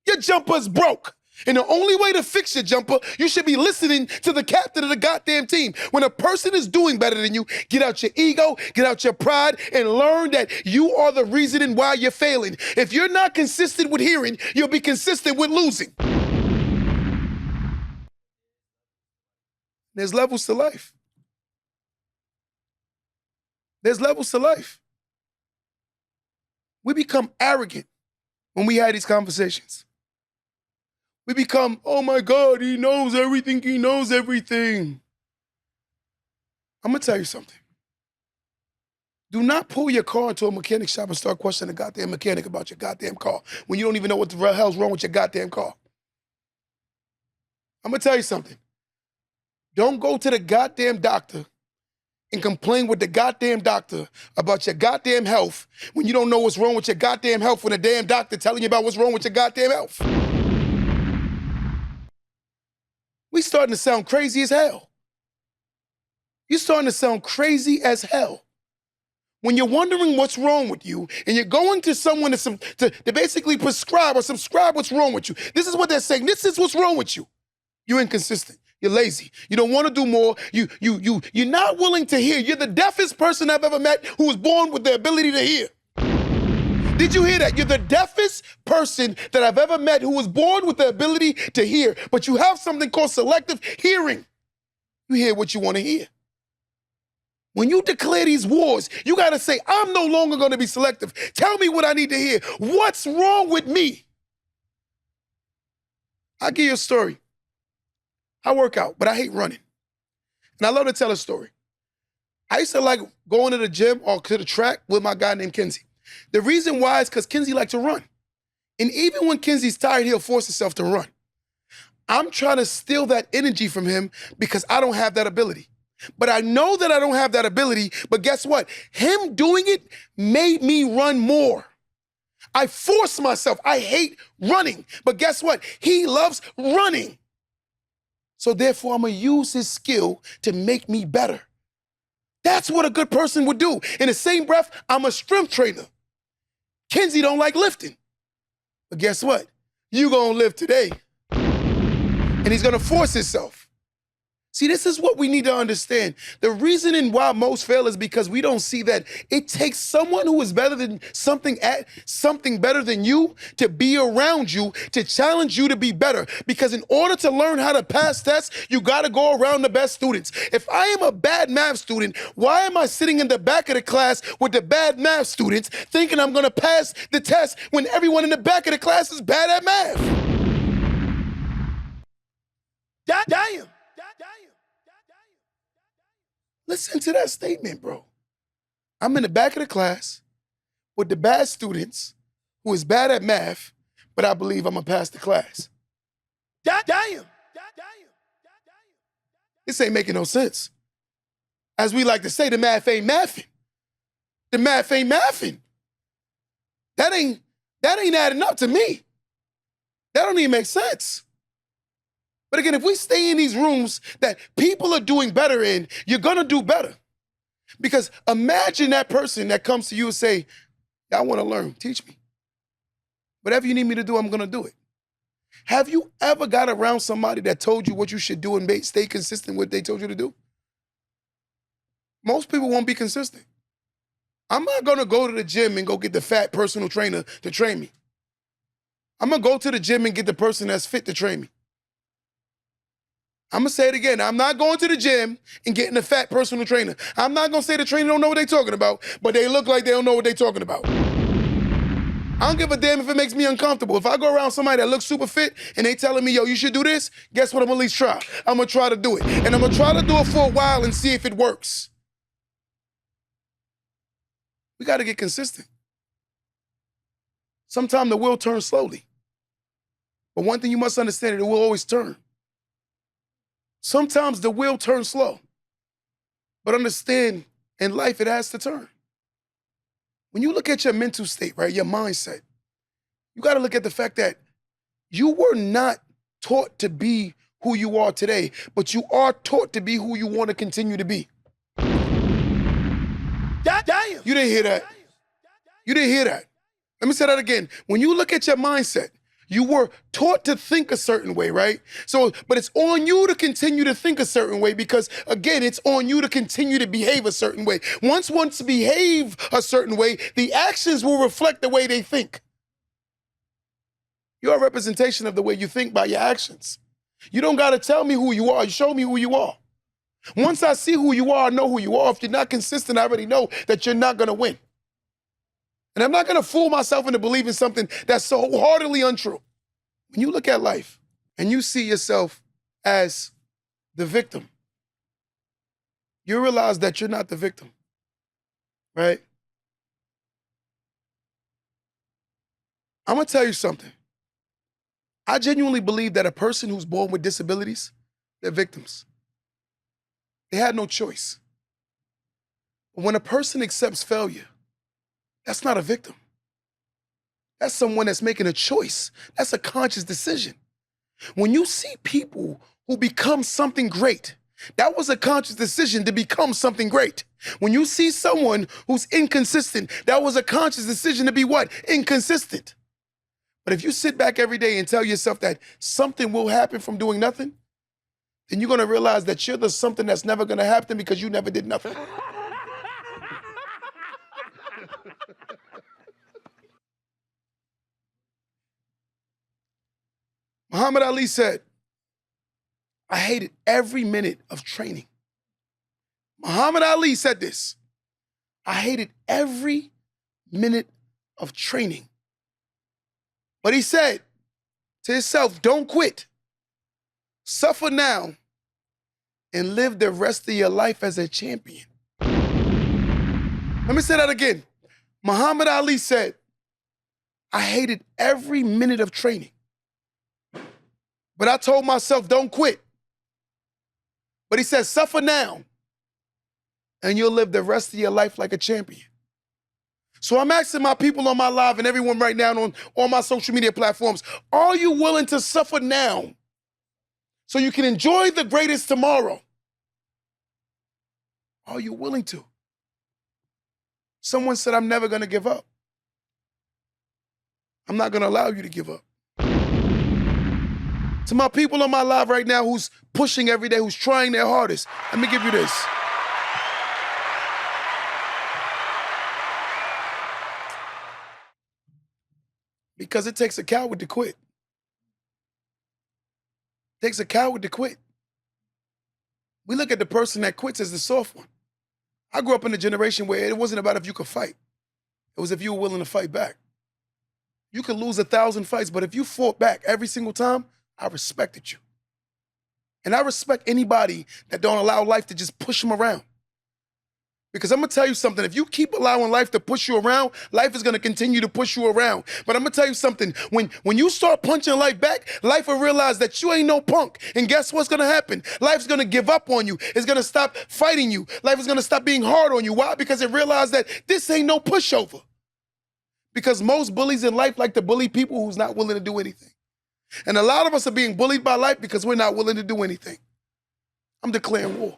Your jumper's broke. And the only way to fix your jumper, you should be listening to the captain of the goddamn team. When a person is doing better than you, get out your ego, get out your pride, and learn that you are the reason why you're failing. If you're not consistent with hearing, you'll be consistent with losing. There's levels to life. There's levels to life. We become arrogant when we have these conversations. We become, oh my God, he knows everything, he knows everything. I'm gonna tell you something. Do not pull your car into a mechanic shop and start questioning the goddamn mechanic about your goddamn car when you don't even know what the hell's wrong with your goddamn car. I'm gonna tell you something. Don't go to the goddamn doctor and complain with the goddamn doctor about your goddamn health when you don't know what's wrong with your goddamn health when the damn doctor telling you about what's wrong with your goddamn health. We starting to sound crazy as hell. You're starting to sound crazy as hell. When you're wondering what's wrong with you and you're going to someone to basically prescribe or subscribe what's wrong with you. This is what they're saying. This is what's wrong with you. You're inconsistent. You're lazy. You don't want to do more. You're not willing to hear. You're the deafest person I've ever met who was born with the ability to hear. Did you hear that? You're the deafest person that I've ever met who was born with the ability to hear, but you have something called selective hearing. You hear what you want to hear. When you declare these wars, you got to say, I'm no longer going to be selective. Tell me what I need to hear. What's wrong with me? I'll give you a story. I work out, but I hate running. And I love to tell a story. I used to like going to the gym or to the track with my guy named Kenzie. The reason why is because Kenzie liked to run. And even when Kenzie's tired, he'll force himself to run. I'm trying to steal that energy from him because I don't have that ability. But I know that I don't have that ability, but guess what? Him doing it made me run more. I force myself. I hate running, but guess what? He loves running. So therefore, I'm gonna use his skill to make me better. That's what a good person would do. In the same breath, I'm a strength trainer. Kenzie don't like lifting. But guess what? You gonna lift today. And he's gonna force himself. See, this is what we need to understand. The reasoning why most fail is because we don't see that it takes someone who is better than something better than you to be around you, to challenge you to be better. Because in order to learn how to pass tests, you gotta go around the best students. If I am a bad math student, why am I sitting in the back of the class with the bad math students thinking I'm gonna pass the test when everyone in the back of the class is bad at math? Damn. Listen to that statement, bro. I'm in the back of the class with the bad students who is bad at math, but I believe I'm gonna pass the class. Damn. This ain't making no sense. As we like to say, the math ain't mathing. The math ain't mathing. That ain't adding up to me. That don't even make sense. But again, if we stay in these rooms that people are doing better in, you're gonna do better. Because imagine that person that comes to you and say, I wanna learn, teach me. Whatever you need me to do, I'm gonna do it. Have you ever got around somebody that told you what you should do and stay consistent with what they told you to do? Most people won't be consistent. I'm not gonna go to the gym and go get the fat personal trainer to train me. I'm gonna go to the gym and get the person that's fit to train me. I'm gonna say it again. I'm not going to the gym and getting a fat personal trainer. I'm not gonna say the trainer don't know what they're talking about, but they look like they don't know what they're talking about. I don't give a damn if it makes me uncomfortable. If I go around somebody that looks super fit and they telling me, yo, you should do this, guess what I'm gonna at least try? I'm gonna try to do it. And I'm gonna try to do it for a while and see if it works. We gotta get consistent. Sometimes the wheel turns slowly. But one thing you must understand is it will always turn. Sometimes the wheel turns slow, but understand in life it has to turn. When you look at your mental state, right, your mindset, you got to look at the fact that you were not taught to be who you are today, but you are taught to be who you want to continue to be. Damn. You didn't hear that. You didn't hear that. Let me say that again. When you look at your mindset, you were taught to think a certain way, right? So, but it's on you to continue to think a certain way because, again, it's on you to continue to behave a certain way. Once behave a certain way, the actions will reflect the way they think. You're a representation of the way you think by your actions. You don't got to tell me who you are. You show me who you are. Once I see who you are, I know who you are. If you're not consistent, I already know that you're not going to win. And I'm not going to fool myself into believing something that's so heartily untrue. When you look at life and you see yourself as the victim, you realize that you're not the victim, right? I'm going to tell you something. I genuinely believe that a person who's born with disabilities, they're victims. They had no choice. But when a person accepts failure, that's not a victim. That's someone that's making a choice. That's a conscious decision. When you see people who become something great, that was a conscious decision to become something great. When you see someone who's inconsistent, that was a conscious decision to be what? Inconsistent. But if you sit back every day and tell yourself that something will happen from doing nothing, then you're gonna realize that you're the something that's never gonna happen because you never did nothing. Muhammad Ali said, I hated every minute of training. Muhammad Ali said this, I hated every minute of training. But he said to himself, don't quit Suffer now and live the rest of your life as a champion. Let me say that again. Muhammad Ali said, I hated every minute of training, but I told myself, don't quit. But he said, suffer now, and you'll live the rest of your life like a champion. So I'm asking my people on my live and everyone right now on all my social media platforms, are you willing to suffer now so you can enjoy the greatest tomorrow? Are you willing to? Someone said, I'm never going to give up. I'm not going to allow you to give up. To my people on my live right now who's pushing every day, who's trying their hardest, let me give you this. Because it takes a coward to quit. It takes a coward to quit. We look at the person that quits as the soft one. I grew up in a generation where it wasn't about if you could fight. It was if you were willing to fight back. You could lose 1,000 fights, but if you fought back every single time, I respected you. And I respect anybody that don't allow life to just push them around. Because I'm going to tell you something. If you keep allowing life to push you around, life is going to continue to push you around. But I'm going to tell you something. When you start punching life back, life will realize that you ain't no punk. And guess what's going to happen? Life's going to give up on you. It's going to stop fighting you. Life is going to stop being hard on you. Why? Because it realized that this ain't no pushover. Because most bullies in life like to bully people who's not willing to do anything. And a lot of us are being bullied by life because we're not willing to do anything. I'm declaring war.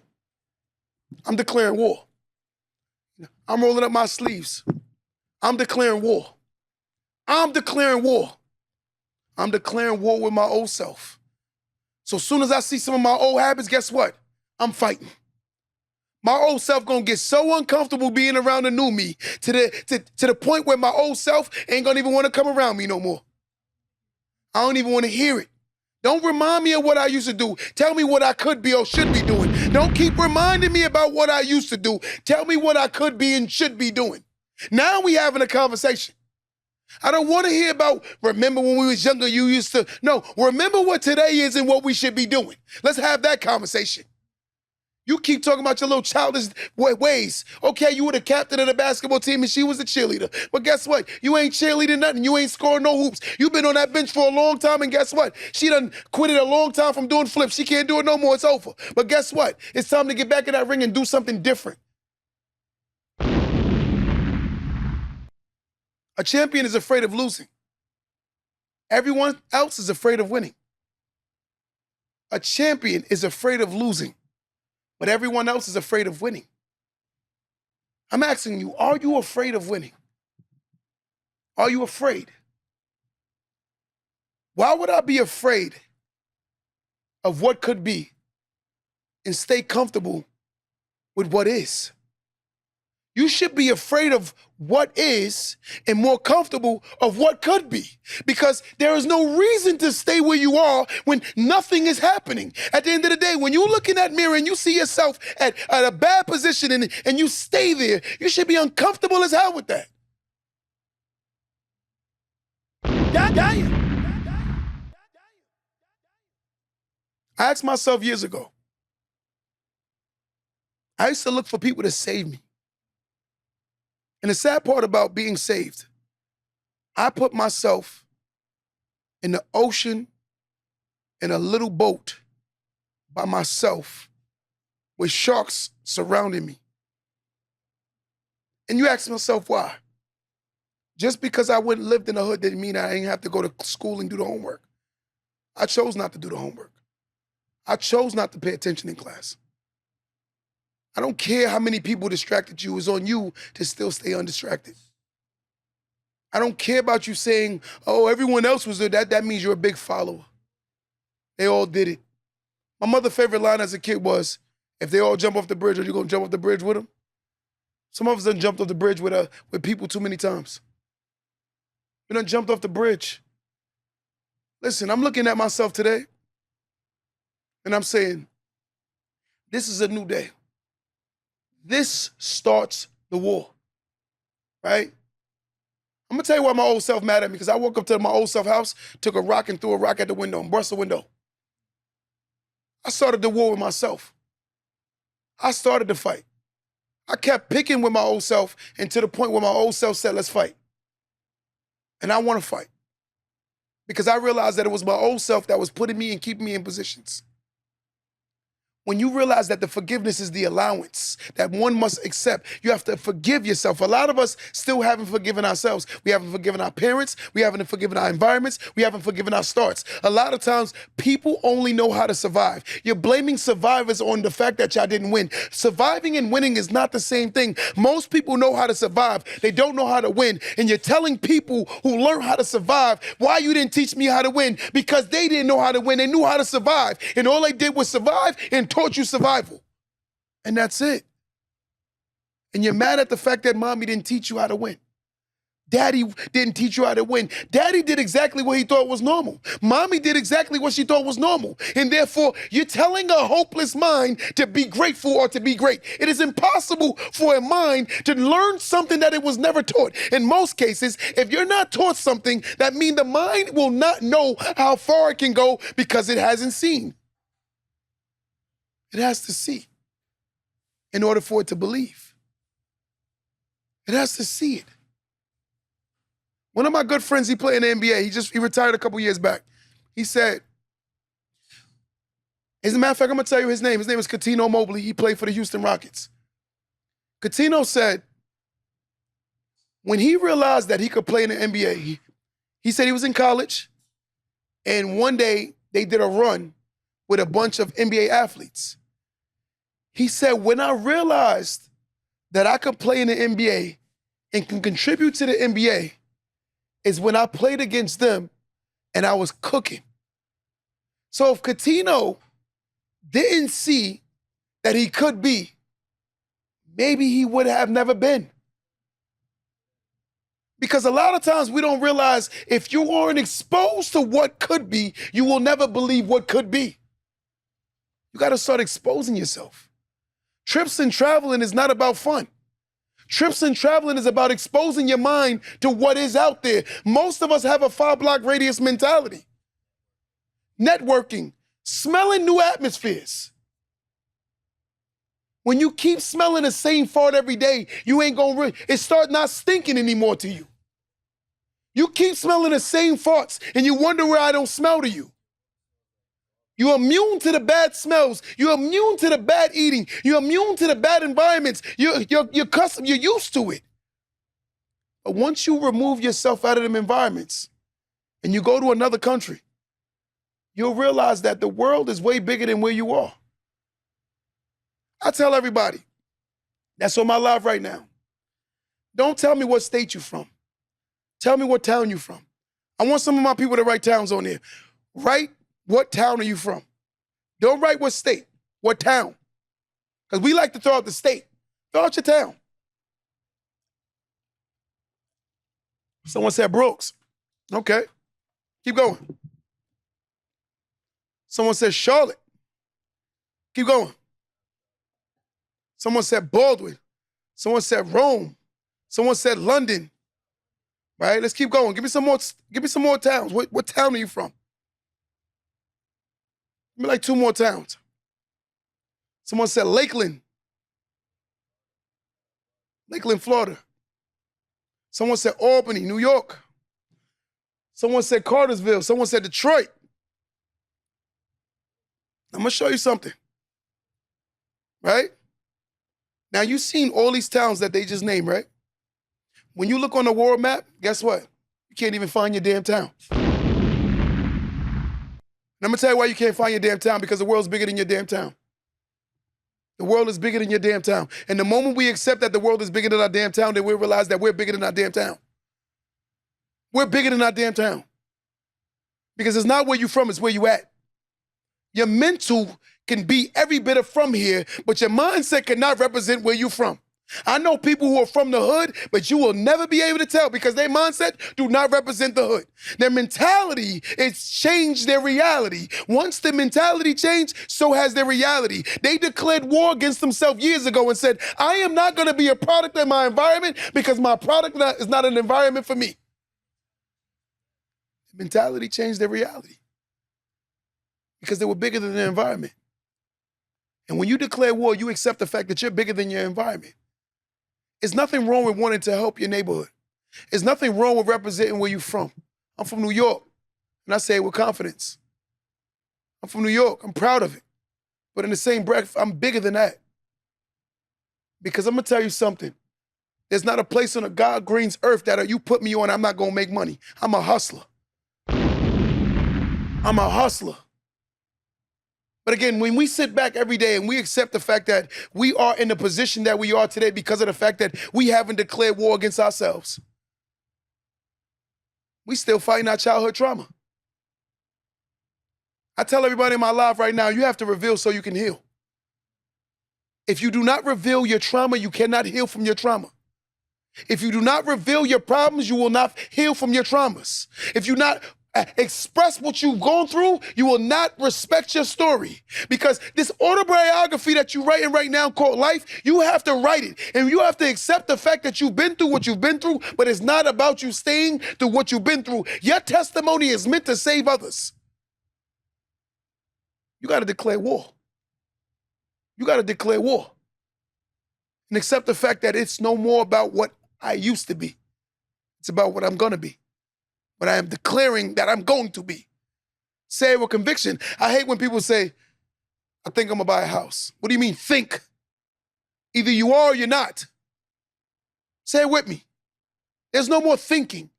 I'm declaring war. I'm rolling up my sleeves. I'm declaring war. I'm declaring war. I'm declaring war with my old self. So as soon as I see some of my old habits, guess what? I'm fighting. My old self gonna get so uncomfortable being around the new me to the point where my old self ain't gonna even wanna come around me no more. I don't even wanna hear it. Don't remind me of what I used to do. Tell me what I could be or should be doing. Don't keep reminding me about what I used to do. Tell me what I could be and should be doing. Now we having a conversation. I don't want to hear about, remember when we was younger, you used to. No, remember what today is and what we should be doing. Let's have that conversation. You keep talking about your little childish ways. Okay, you were the captain of the basketball team and she was the cheerleader. But guess what? You ain't cheerleading nothing. You ain't scoring no hoops. You've been on that bench for a long time, and guess what? She done quitted a long time from doing flips. She can't do it no more. It's over. But guess what? It's time to get back in that ring and do something different. A champion is afraid of losing. Everyone else is afraid of winning. A champion is afraid of losing, but everyone else is afraid of winning. I'm asking you, are you afraid of winning? Are you afraid? Why would I be afraid of what could be and stay comfortable with what is? You should be afraid of what is and more comfortable of what could be, because there is no reason to stay where you are when nothing is happening. At the end of the day, when you look in that mirror and you see yourself at a bad position and you stay there, you should be uncomfortable as hell with that. I asked myself years ago, I used to look for people to save me. And the sad part about being saved, I put myself in the ocean in a little boat by myself with sharks surrounding me. And you ask myself why? Just because I went and lived in the hood didn't mean I ain't have to go to school and do the homework. I chose not to do the homework. I chose not to pay attention in class. I don't care how many people distracted you. It's on you to still stay undistracted. I don't care about you saying, oh, everyone else was there. That means you're a big follower. They all did it. My mother's favorite line as a kid was, if they all jump off the bridge, are you going to jump off the bridge with them? Some of us done jumped off the bridge with people too many times. We done jumped off the bridge. Listen, I'm looking at myself today, and I'm saying, this is a new day. This starts the war, right? I'm gonna tell you why my old self mad at me, because I woke up to my old self house, took a rock and threw a rock at the window and burst the window. I started the war with myself. I started the fight. I kept picking with my old self, and to the point where my old self said, let's fight. And I want to fight. Because I realized that it was my old self that was putting me and keeping me in positions. When you realize that the forgiveness is the allowance that one must accept, you have to forgive yourself. A lot of us still haven't forgiven ourselves. We haven't forgiven our parents. We haven't forgiven our environments. We haven't forgiven our starts. A lot of times, people only know how to survive. You're blaming survivors on the fact that y'all didn't win. Surviving and winning is not the same thing. Most people know how to survive. They don't know how to win. And you're telling people who learn how to survive, why you didn't teach me how to win? Because they didn't know how to win. They knew how to survive. And all they did was survive and taught you survival. And that's it. And you're mad at the fact that mommy didn't teach you how to win. Daddy didn't teach you how to win. Daddy did exactly what he thought was normal. Mommy did exactly what she thought was normal. And therefore, you're telling a hopeless mind to be grateful or to be great. It is impossible for a mind to learn something that it was never taught. In most cases, if you're not taught something, that means the mind will not know how far it can go because it hasn't seen. It has to see in order for it to believe. It has to see it. One of my good friends, he played in the NBA. He retired a couple years back. He said, as a matter of fact, I'm going to tell you his name. His name is Cuttino Mobley. He played for the Houston Rockets. Cuttino said, when he realized that he could play in the NBA, he said he was in college, and one day they did a run with a bunch of NBA athletes. He said, when I realized that I could play in the NBA and can contribute to the NBA is when I played against them and I was cooking. So if Cuttino didn't see that he could be, maybe he would have never been. Because a lot of times we don't realize if you aren't exposed to what could be, you will never believe what could be. You got to start exposing yourself. Trips and traveling is not about fun. Trips and traveling is about exposing your mind to what is out there. Most of us have a 5-block radius mentality. Networking, smelling new atmospheres. When you keep smelling the same fart every day, you ain't gonna, it start not stinking anymore to you. You keep smelling the same farts and you wonder where I don't smell to you. You're immune to the bad smells. You're immune to the bad eating. You're immune to the bad environments. You're used to it. But once you remove yourself out of them environments and you go to another country, you'll realize that the world is way bigger than where you are. I tell everybody that's on my live right now, don't tell me what state you're from. Tell me what town you're from. I want some of my people to write towns on there. Write what town are you from? Don't write what state, what town. Because we like to throw out the state. Throw out your town. Someone said Brooks. Okay, keep going. Someone said Charlotte. Keep going. Someone said Baldwin. Someone said Rome. Someone said London. Right, let's keep going. Give me some more towns. What town are you from? Give me like 2 more towns. Someone said Lakeland. Lakeland, Florida. Someone said Albany, New York. Someone said Cartersville. Someone said Detroit. I'm going to show you something. Right? Now, you've seen all these towns that they just named, right? When you look on the world map, guess what? You can't even find your damn town. And I'm gonna tell you why you can't find your damn town, because the world's bigger than your damn town. The world is bigger than your damn town. And the moment we accept that the world is bigger than our damn town, then we realize that we're bigger than our damn town. We're bigger than our damn town. Because it's not where you're from, it's where you at. Your mental can be every bit of from here, but your mindset cannot represent where you're from. I know people who are from the hood, but you will never be able to tell because their mindset do not represent the hood. Their mentality has changed their reality. Once the mentality changed, so has their reality. They declared war against themselves years ago and said, I am not going to be a product of my environment because my product is not an environment for me. Mentality changed their reality because they were bigger than their environment. And when you declare war, you accept the fact that you're bigger than your environment. There's nothing wrong with wanting to help your neighborhood. There's nothing wrong with representing where you're from. I'm from New York, and I say it with confidence. I'm from New York. I'm proud of it. But in the same breath, I'm bigger than that. Because I'm going to tell you something. There's not a place on a God green's earth that you put me on, I'm not going to make money. I'm a hustler. I'm a hustler. But again, when we sit back every day and we accept the fact that we are in the position that we are today because of the fact that we haven't declared war against ourselves, we still fighting our childhood trauma. I tell everybody in my life right now, you have to reveal so you can heal. If you do not reveal your trauma, you cannot heal from your trauma. If you do not reveal your problems, you will not heal from your traumas. If you not express what you've gone through, you will not respect your story. Because this autobiography that you're writing right now called life, you have to write it. And you have to accept the fact that you've been through what you've been through, but it's not about you staying through what you've been through. Your testimony is meant to save others. You got to declare war. You got to declare war. And accept the fact that it's no more about what I used to be. It's about what I'm going to be. What I am declaring that I'm going to be. Say it with conviction. I hate when people say, I think I'm going to buy a house. What do you mean, think? Either you are or you're not. Say it with me. There's no more thinking.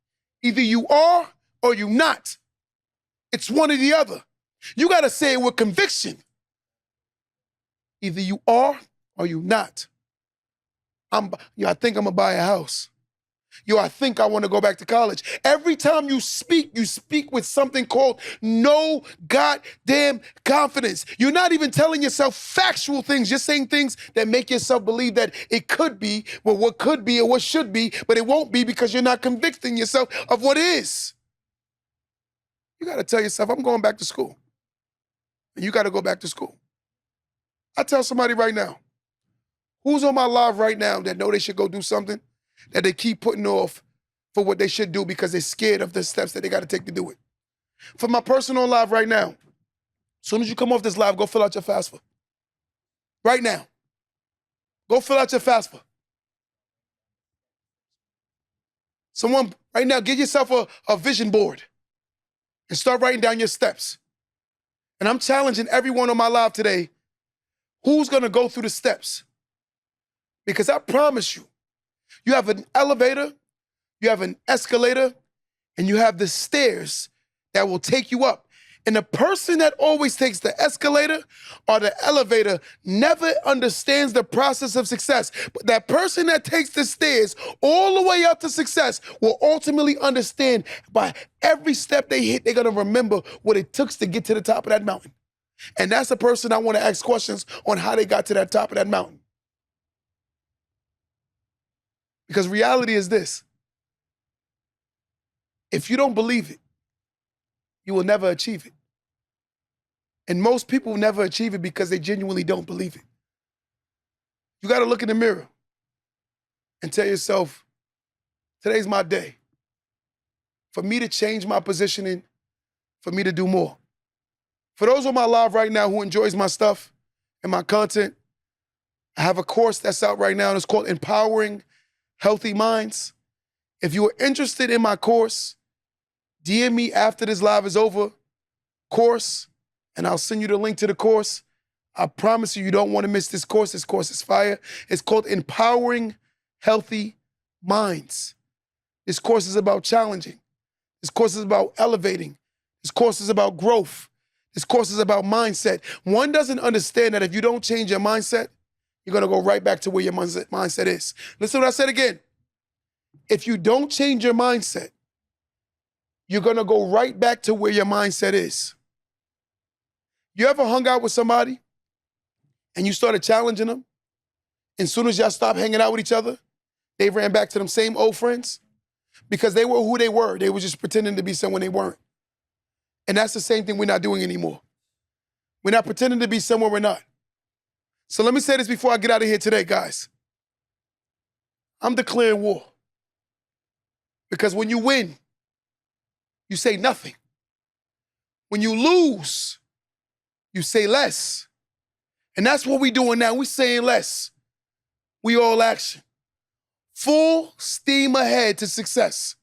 Either you are or you're not. It's one or the other. You got to say it with conviction. Either you are or you're not. I think I'm going to buy a house. I think I want to go back to college. Every time you speak with something called no goddamn confidence. You're not even telling yourself factual things. You're saying things that make yourself believe that it could be, well, what could be or what should be, but it won't be because you're not convicting yourself of what is. You got to tell yourself, I'm going back to school. And you got to go back to school. I tell somebody right now, who's on my live right now that know they should go do something that they keep putting off for what they should do because they're scared of the steps that they got to take to do it? For my personal live right now, as soon as you come off this live, go fill out your FAFSA. Right now. Go fill out your FAFSA. Someone, right now, get yourself a vision board and start writing down your steps. And I'm challenging everyone on my live today, who's going to go through the steps? Because I promise you, you have an elevator, you have an escalator, and you have the stairs that will take you up. And the person that always takes the escalator or the elevator never understands the process of success. But that person that takes the stairs all the way up to success will ultimately understand by every step they hit, they're going to remember what it took to get to the top of that mountain. And that's the person I want to ask questions on how they got to that top of that mountain. Because reality is this. If you don't believe it, you will never achieve it. And most people never achieve it because they genuinely don't believe it. You got to look in the mirror and tell yourself, today's my day. For me to change my positioning, for me to do more. For those on my live right now who enjoys my stuff and my content, I have a course that's out right now and it's called Empowering Healthy Minds. If you are interested in my course, DM me after this live is over, course, and I'll send you the link to the course. I promise you, you don't want to miss this course. This course is fire. It's called Empowering Healthy Minds. This course is about challenging. This course is about elevating. This course is about growth. This course is about mindset. One doesn't understand that if you don't change your mindset, you're going to go right back to where your mindset is. Listen to what I said again. If you don't change your mindset, you're going to go right back to where your mindset is. You ever hung out with somebody and you started challenging them? And as soon as y'all stopped hanging out with each other, they ran back to them same old friends? Because they were who they were. They were just pretending to be someone they weren't. And that's the same thing we're not doing anymore. We're not pretending to be someone we're not. So let me say this before I get out of here today, guys. I'm declaring war. Because when you win, you say nothing. When you lose, you say less. And that's what we doing now. We saying less. We all action. Full steam ahead to success.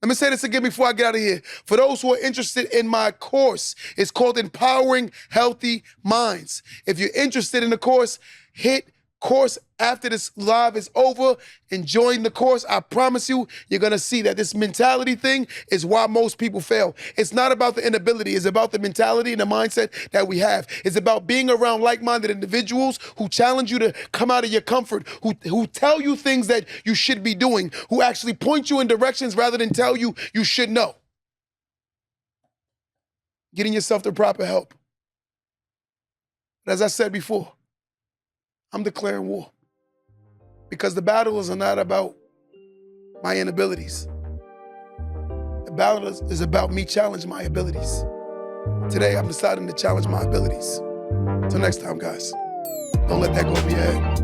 Let me say this again before I get out of here. For those who are interested in my course, it's called Empowering Healthy Minds. If you're interested in the course, hit course after this live is over and join the course. I promise you, you're going to see that this mentality thing is why most people fail. It's not about the inability. It's about the mentality and the mindset that we have. It's about being around like-minded individuals who challenge you to come out of your comfort, who tell you things that you should be doing, who actually point you in directions rather than tell you you should know. Getting yourself the proper help. But as I said before, I'm declaring war because the battles are not about my inabilities. The battle is about me challenging my abilities. Today, I'm deciding to challenge my abilities. Till next time, guys, don't let that go over your head.